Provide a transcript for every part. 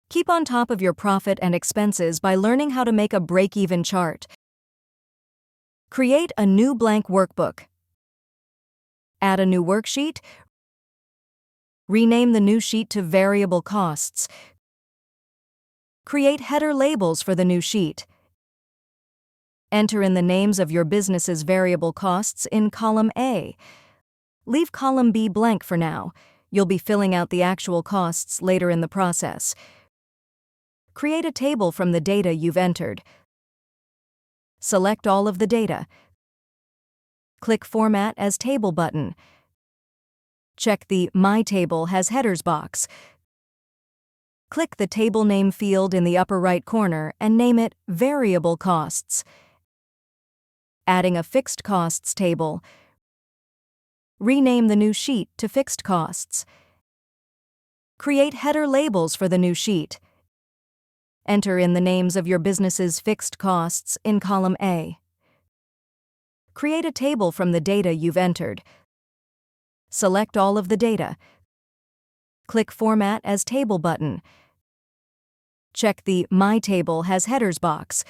Keep on top of your profit and expenses by learning how to make a break-even chart. Create a new blank workbook. Add a new worksheet. Rename the new sheet to Variable Costs. Create header labels for the new sheet. Enter in the names of your business's variable costs in column A. Leave column B blank for now. You'll be filling out the actual costs later in the process. Create a table from the data you've entered. Select all of the data. Click Format as Table button. Check the My Table Has Headers box. Click the table name field in the upper right corner and name it Variable Costs. Adding a Fixed Costs table. Rename the new sheet to Fixed Costs. Create header labels for the new sheet. Enter in the names of your business's fixed costs in column A. Create a table from the data you've entered. Select all of the data. Click Format as Table button. Check the My Table Has Headers box.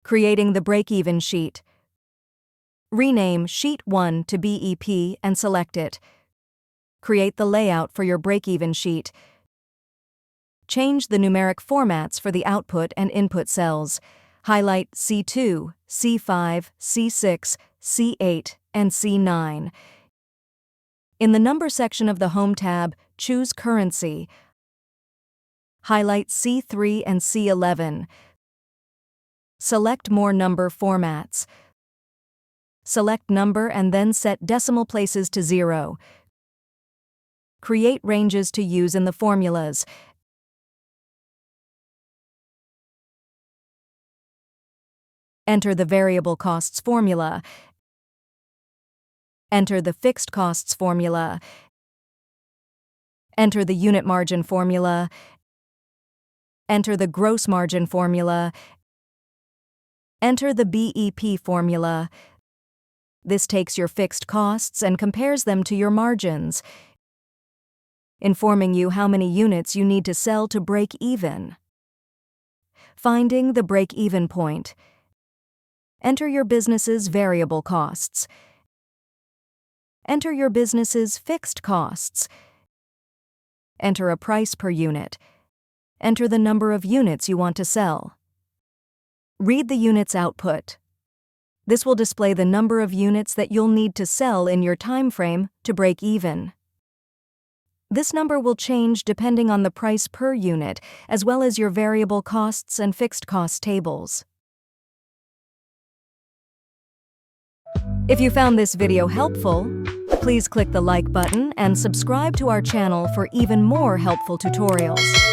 Creating the break-even sheet. Rename Sheet 1 to BEP and select it. Create the layout for your break-even sheet. Change the numeric formats for the output and input cells. Highlight C2, C5, C6, C8, and C9. In the Number section of the Home tab, choose Currency. Highlight C3 and C11. Select More Number Formats. Select Number and then set decimal places to 0. Create ranges to use in the formulas. Enter the Variable Costs formula. Enter the Fixed Costs formula. Enter the Unit Margin formula. Enter the Gross Margin formula. Enter the BEP formula. This takes your fixed costs and compares them to your margins, informing you how many units you need to sell to break even. Finding the break-even point. Enter your business's variable costs. Enter your business's fixed costs. Enter a price per unit. Enter the number of units you want to sell. Read the unit's output. This will display the number of units that you'll need to sell in your time frame to break even. This number will change depending on the price per unit, as well as your variable costs and fixed cost tables. If you found this video helpful, please click the like button and subscribe to our channel for even more helpful tutorials.